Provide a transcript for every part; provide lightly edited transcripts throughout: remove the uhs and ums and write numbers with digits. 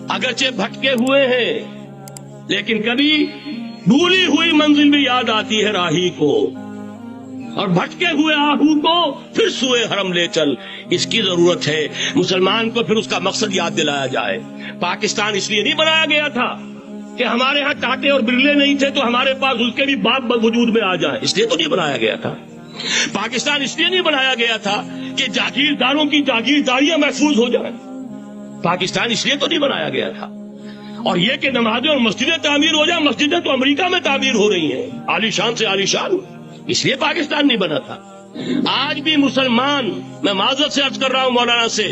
اگرچہ بھٹکے ہوئے ہیں لیکن کبھی بھولی ہوئی منزل بھی یاد آتی ہے راہی کو، اور بھٹکے ہوئے آہو کو پھر سوئے حرم لے چل۔ اس کی ضرورت ہے مسلمان کو پھر اس کا مقصد یاد دلایا جائے۔ پاکستان اس لیے نہیں بنایا گیا تھا کہ ہمارے ہاں ٹاٹے اور برلے نہیں تھے تو ہمارے پاس اس کے بھی باپ وجود میں آ جائیں، اس لیے تو نہیں بنایا گیا تھا۔ پاکستان اس لیے نہیں بنایا گیا تھا کہ جاگیرداروں کی جاگیرداریاں محفوظ ہو جائیں، پاکستان اس لیے تو نہیں بنایا گیا تھا۔ اور یہ کہ نمازیں اور مسجدیں تعمیر ہو جائیں، مسجدیں تو امریکہ میں تعمیر ہو رہی ہیں عالی شان سے عالی شان، اس لیے پاکستان نہیں بنا تھا۔ آج بھی مسلمان، میں معذرت سے عرض کر رہا ہوں مولانا سے،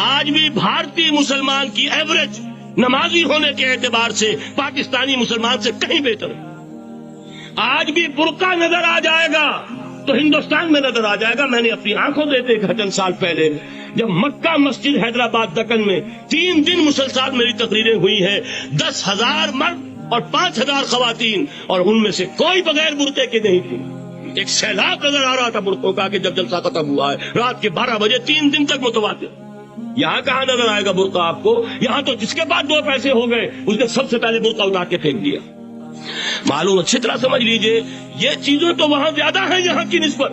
آج بھی بھارتی مسلمان کی ایوریج نمازی ہونے کے اعتبار سے پاکستانی مسلمان سے کہیں بہتر ہے۔ آج بھی برقع نظر آ جائے گا تو ہندوستان میں نظر آ جائے گا۔ میں نے اپنی آنکھوں سے دیکھا چند سال پہلے، جب مکہ مسجد حیدرآباد دکن میں 3 دن مسلسل میری تقریریں ہوئی ہیں، 10,000 مرد اور 5,000 خواتین، اور ان میں سے کوئی بغیر برقعے کے نہیں تھی۔ ایک سیلاب نظر آ رہا تھا برقعوں کا کہ جب جلسہ ختم ہوا ہے رات کے 12 بجے 3 دن تک متواتر۔ یہاں کہاں نظر آئے گا برقع آپ کو؟ یہاں تو جس کے پاس 2 پیسے ہو گئے اس نے سب سے پہلے برقع اتار کے پھینک دیا۔ معلوم اچھی طرح سمجھ لیجئے، یہ چیزیں تو وہاں زیادہ ہیں یہاں کی نسبت۔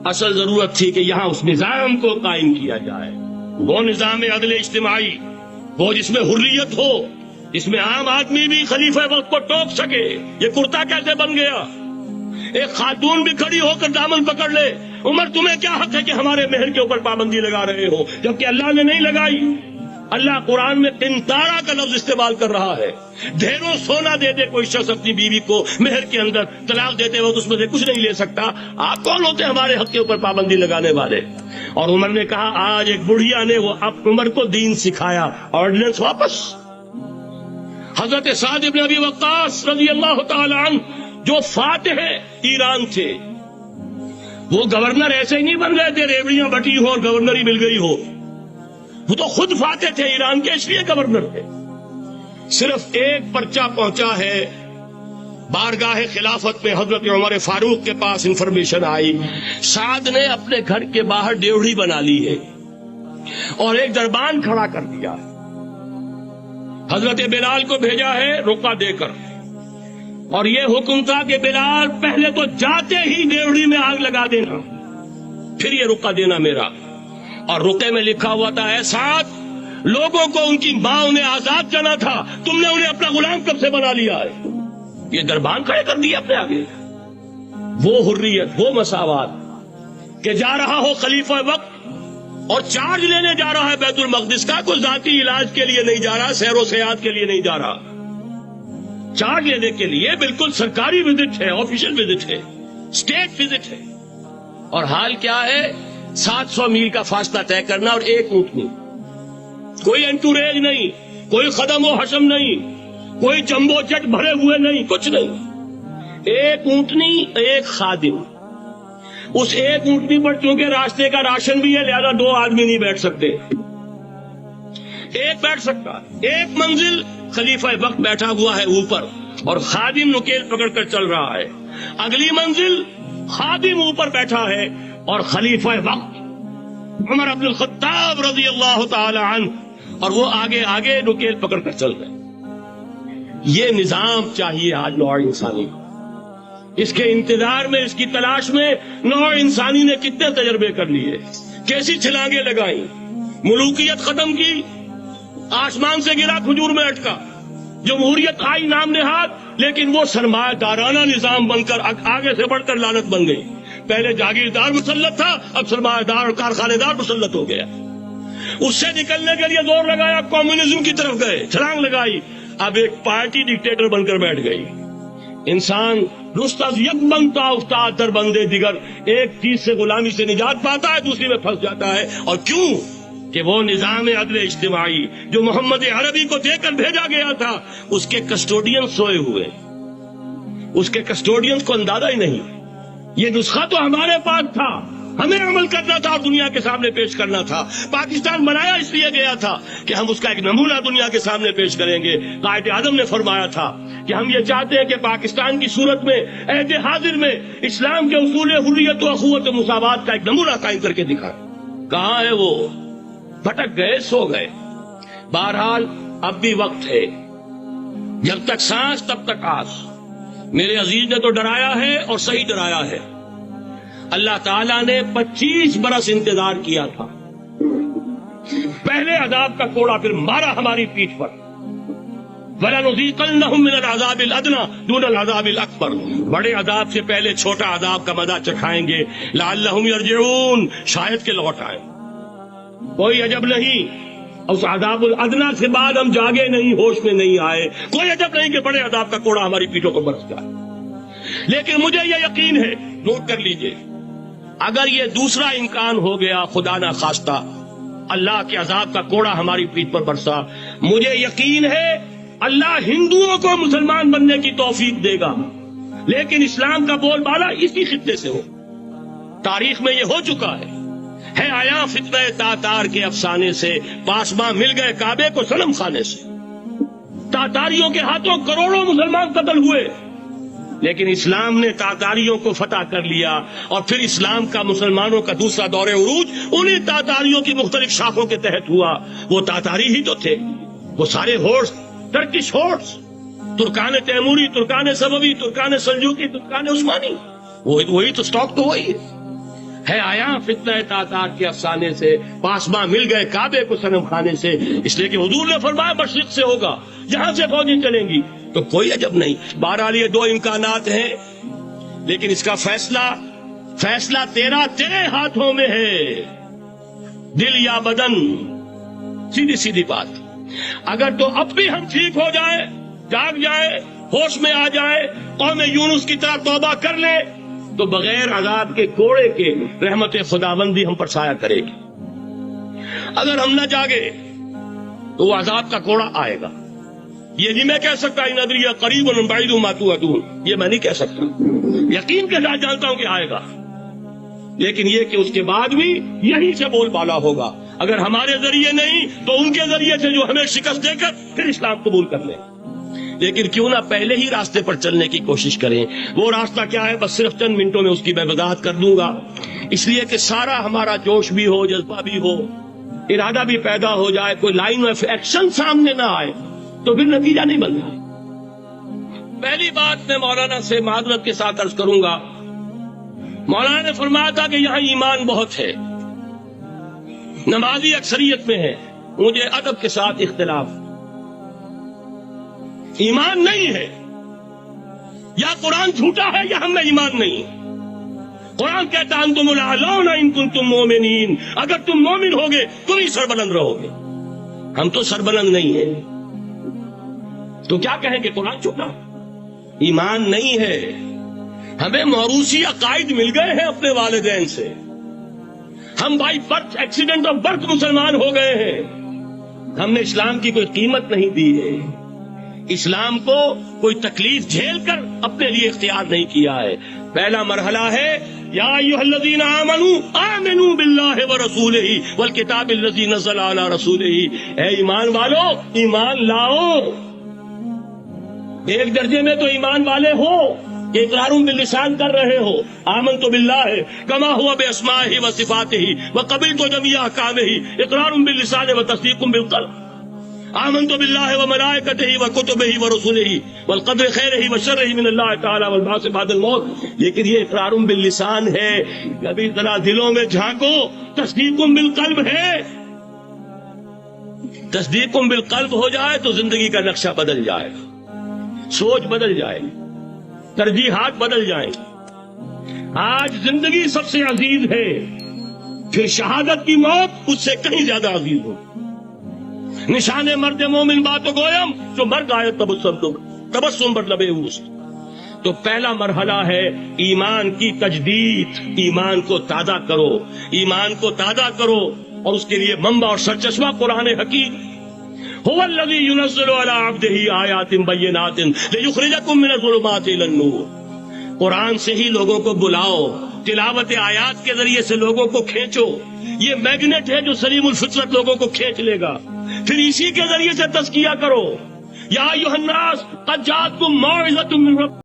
اصل ضرورت تھی کہ یہاں اس نظام کو قائم کیا جائے، وہ نظام عدل اجتماعی، وہ جس میں حریت ہو، جس میں عام آدمی بھی خلیفہ وقت کو ٹوک سکے۔ یہ کرتا کیسے بن گیا؟ ایک خاتون بھی کھڑی ہو کر دامن پکڑ لے، عمر تمہیں کیا حق ہے کہ ہمارے مہر کے اوپر پابندی لگا رہے ہو، جبکہ اللہ نے نہیں لگائی۔ اللہ قرآن میں قنطارہ کا لفظ استعمال کر رہا ہے۔ ڈھیروں سونا دے دے کوئی شخص اپنی بیوی کو مہر کے اندر، طلاق دیتے وقت اس میں سے کچھ نہیں لے سکتا۔ آپ کون ہوتے ہمارے حق کے اوپر پابندی لگانے والے؟ اور عمر نے کہا، آج ایک بڑھیا نے وہ اب عمر کو دین سکھایا، آرڈیننس واپس۔ حضرت سعد ابن ابی وقاص رضی اللہ تعالی عنہ جو فاتح ایران تھے، وہ گورنر ایسے ہی نہیں بن گئے تھے ریوڑیاں بٹی ہو اور گورنر ہی مل گئی ہو، وہ تو خود فاتح تھے ایران کے، اس لیے گورنر تھے۔ صرف ایک پرچہ پہنچا ہے بارگاہ خلافت میں، حضرت عمر فاروق کے پاس انفارمیشن آئی، سعد نے اپنے گھر کے باہر ڈیوڑی بنا لی ہے اور ایک دربان کھڑا کر دیا، حضرت بلال کو بھیجا ہے رقعہ دے کر، اور یہ حکم تھا کہ بلال پہلے تو جاتے ہی ڈیوڑی میں آگ لگا دینا، پھر یہ رقعہ دینا میرا۔ اور رقعے میں لکھا ہوا تھا، اے سعد، لوگوں کو ان کی ماں نے آزاد جانا تھا، تم نے انہیں اپنا غلام کب سے بنا لیا ہے؟ یہ دربان کھڑے کر دیا اپنے آگے۔ وہ حریت، وہ مساوات کہ جا رہا ہو خلیفہ وقت اور چارج لینے جا رہا ہے بیت المقدس کا، کوئی ذاتی علاج کے لیے نہیں جا رہا، سیر و سیاحت کے لیے نہیں جا رہا، چارج لینے کے لیے بالکل سرکاری وزٹ ہے، آفیشل وزٹ ہے، اسٹیٹ وزٹ ہے۔ اور حال کیا ہے؟ 700 میل کا فاصلہ طے کرنا اور ایک اونٹنی، کوئی انٹوریج نہیں، کوئی خدم و حشم نہیں، کوئی جمبو جٹ بھرے ہوئے نہیں، کچھ نہیں، ایک اونٹنی ایک خادم۔ اس ایک اونٹنی پر چونکہ راستے کا راشن بھی ہے لہذا 2 آدمی نہیں بیٹھ سکتے، ایک بیٹھ سکتا، ایک منزل خلیفہ وقت بیٹھا ہوا ہے اوپر اور خادم نکیل پکڑ کر چل رہا ہے، اگلی منزل خادم اوپر بیٹھا ہے اور خلیفہ وقت عمر بن الخطاب رضی اللہ تعالی عنہ، اور وہ آگے آگے نکیل پکڑ کر چل رہے۔ یہ نظام چاہیے آج نوع انسانی کو۔ اس کے انتظار میں، اس کی تلاش میں نوع انسانی نے کتنے تجربے کر لیے، کیسی چھلانگیں لگائیں، ملوکیت ختم کی، آسمان سے گرا کھجور میں اٹکا، جمہوریت آئی نام نہاد، لیکن وہ سرمایہ دارانہ نظام بن کر آگے سے بڑھ کر لعنت بن گئی۔ پہلے جاگیردار مسلط تھا، اب سرمایہ دار اور کارخانے دار مسلط ہو گیا۔ اس سے نکلنے کے لیے زور لگایا، کمیونزم کی طرف گئے، چھلانگ لگائی، اب ایک پارٹی ڈکٹیٹر بن کر بیٹھ گئی۔ انسان رست از یک بنتا افتاد در بندے دیگر، ایک چیز سے غلامی سے نجات پاتا ہے، دوسری میں پھنس جاتا ہے۔ اور کیوں؟ کہ وہ نظام عدل اجتماعی جو محمد عربی کو دے کر بھیجا گیا تھا، اس کے کسٹوڈین سوئے ہوئے، اس کے کسٹوڈین کو اندازہ ہی نہیں۔ یہ نسخہ تو ہمارے پاس تھا، ہمیں عمل کرنا تھا اور دنیا کے سامنے پیش کرنا تھا. پاکستان بنایا اس لیے گیا تھا کہ ہم اس کا ایک نمونہ دنیا کے سامنے پیش کریں گے. قائد اعظم نے فرمایا تھا کہ ہم یہ چاہتے ہیں کہ پاکستان کی صورت میں عہد حاضر میں اسلام کے اصول حریت و اخوت و مساوات کا ایک نمونہ قائم کر کے دکھائیں. کہاں ہے وہ؟ بھٹک گئے، سو گئے. بہرحال اب بھی وقت ہے، جب تک سانس تب تک آس. میرے عزیز نے تو ڈرایا ہے اور صحیح ڈرایا ہے. اللہ تعالیٰ نے 25 برس انتظار کیا تھا. پہلے عذاب کا کوڑا پھر مارا ہماری پیٹھ پر. وَلَنُذِيقَنَّهُم مِّنَ الْعَذَابِ الْأَدْنَىٰ دُونَ الْعَذَابِ الْأَكْبَرِ. بڑے عذاب سے پہلے چھوٹا عذاب کا مزہ چکھائیں گے. لَعَلَّهُمْ يَرْجِعُونَ، شاید کہ لوٹ آئیں. کوئی عجب نہیں اس عذاب الادنا سے بعد ہم جاگے نہیں، ہوش میں نہیں آئے. کوئی عجب نہیں کہ بڑے عذاب کا کوڑا ہماری پیٹھوں پر برس جائے. لیکن مجھے یہ یقین ہے، نوٹ کر لیجئے، اگر یہ دوسرا امکان ہو گیا، خدا نہ خواستہ اللہ کے عذاب کا کوڑا ہماری پیٹھ پر برسا، مجھے یقین ہے اللہ ہندوؤں کو مسلمان بننے کی توفیق دے گا. لیکن اسلام کا بول بالا اسی خطے سے ہو. تاریخ میں یہ ہو چکا ہے آیا فتنہ تاتار کے افسانے سے، پاسباں مل گئے کعبے کو صنم خانے سے. تاتاریوں کے ہاتھوں کروڑوں مسلمان قتل ہوئے، لیکن اسلام نے تاتاریوں کو فتح کر لیا. اور پھر اسلام کا مسلمانوں کا دوسرا دور عروج انہیں تاتاریوں کی مختلف شاخوں کے تحت ہوا. وہ تاتاری ہی تو تھے، وہ سارے ہورس، ٹرکش ہورس، ترکان تیموری، ترکان سبوی، ترکان سلجوقی، ترکان عثمانی، وہی تو اسٹاک تو وہی ہے آیا فتنہ تاتار کے افسانے سے، پاسباں مل گئے کعبے کو صنم خانے سے. اس لیے کہ حضور نے فرمایا مشرق سے ہوگا، جہاں سے فوجیں چلیں گی. تو کوئی عجب نہیں. بہرحال یہ دو امکانات ہیں، لیکن اس کا فیصلہ تیرے ہاتھوں میں ہے، دل یا بدن. سیدھی بات. اگر تو اب بھی ہم ٹھیک ہو جائے، جاگ جائے، ہوش میں آ جائے، قوم یونس کی طرح توبہ کر لے، تو بغیر عذاب کے کوڑے کے رحمت خداوندی ہم پر سایہ کرے گی. اگر ہم نہ جاگے تو وہ عذاب کا کوڑا آئے گا. یہ نہیں میں کہہ سکتا ان ادری قریب بعید ما توعدون، یہ میں نہیں کہہ سکتا. یقین کے ساتھ جانتا ہوں کہ آئے گا، لیکن یہ کہ اس کے بعد بھی یہی سے بول بالا ہوگا. اگر ہمارے ذریعے نہیں تو ان کے ذریعے سے، جو ہمیں شکست دے کر پھر اسلام قبول کر لیں. لیکن کیوں نہ پہلے ہی راستے پر چلنے کی کوشش کریں. وہ راستہ کیا ہے، بس صرف چند منٹوں میں اس کی میں وضاحت کر دوں گا، اس لیے کہ سارا ہمارا جوش بھی ہو، جذبہ بھی ہو، ارادہ بھی پیدا ہو جائے. کوئی لائن آف ایکشن سامنے نہ آئے تو پھر نتیجہ نہیں بنتا. پہلی بات میں مولانا سے معذرت کے ساتھ عرض کروں گا. مولانا نے فرمایا تھا کہ یہاں ایمان بہت ہے، نمازی اکثریت میں ہے. مجھے ادب کے ساتھ اختلاف، ایمان نہیں ہے. یا قرآن جھوٹا ہے یا ہم میں ایمان نہیں. قرآن کہتا انتم الاعلون ان کنتم مومنین، اگر تم مومن ہوگے تم ہی سربلند رہو گے. ہم تو سربلند نہیں ہیں، تو کیا کہیں کہ قرآن جھوٹا؟ ایمان نہیں ہے. ہمیں موروثی عقائد مل گئے ہیں اپنے والدین سے. ہم by birth, accident of birth مسلمان ہو گئے ہیں. ہم نے اسلام کی کوئی قیمت نہیں دی ہے، اسلام کو کوئی تکلیف جھیل کر اپنے لیے اختیار نہیں کیا ہے. پہلا مرحلہ ہے یا ایھا الذین آمنوا آمنوا باللہ ورسولہ والکتاب الذی نزل علی رسولہ. اے ایمان والو، ایمان لاؤ. ایک درجے میں تو ایمان والے ہو کہ اقرار باللسان کر رہے ہو، آمنت باللہ کما ہوا باسمائہ وصفاتہ وقبلت جمیع احکامہ، اقرار باللسان وتصدیق بالقلب. آمنت باللہ وملائکتہ وکتبہ ورسلہ والقدر خیرہ وشرہ من اللہ تعالی والبعث بعد الموت. لیکن یہ اقرار باللسان ہے، کبھی ذرا دلوں میں جھانکو. تصدیق بالقلب ہے. تصدیق بالقلب ہو جائے تو زندگی کا نقشہ بدل جائے، سوچ بدل جائے، ترجیحات بدل جائیں. آج زندگی سب سے عزیز ہے، پھر شہادت کی موت اس سے کہیں زیادہ عزیز ہو. نشان مرد مومن باتو گویم جو مر گائے تبسم بر لبے اوست. تو پہلا مرحلہ ہے ایمان کی تجدید. ایمان کو تازہ کرو، ایمان کو تازہ کرو، اور اس کے لیے منبع اور سرچشمہ قرآن حکیم. هو الذی ينزل على عبده آیات بینات لیخرجکم من الظلمات الى النور. قرآن سے ہی لوگوں کو بلاؤ، تلاوت آیات کے ذریعے سے لوگوں کو کھینچو، یہ میگنیٹ ہے جو سلیم الفطرت لوگوں کو کھینچ لے گا. پھر اسی کے ذریعے سے تزکیہ کرو. یا ایھا الناس قد جاءتکم موعظۃ من ربکم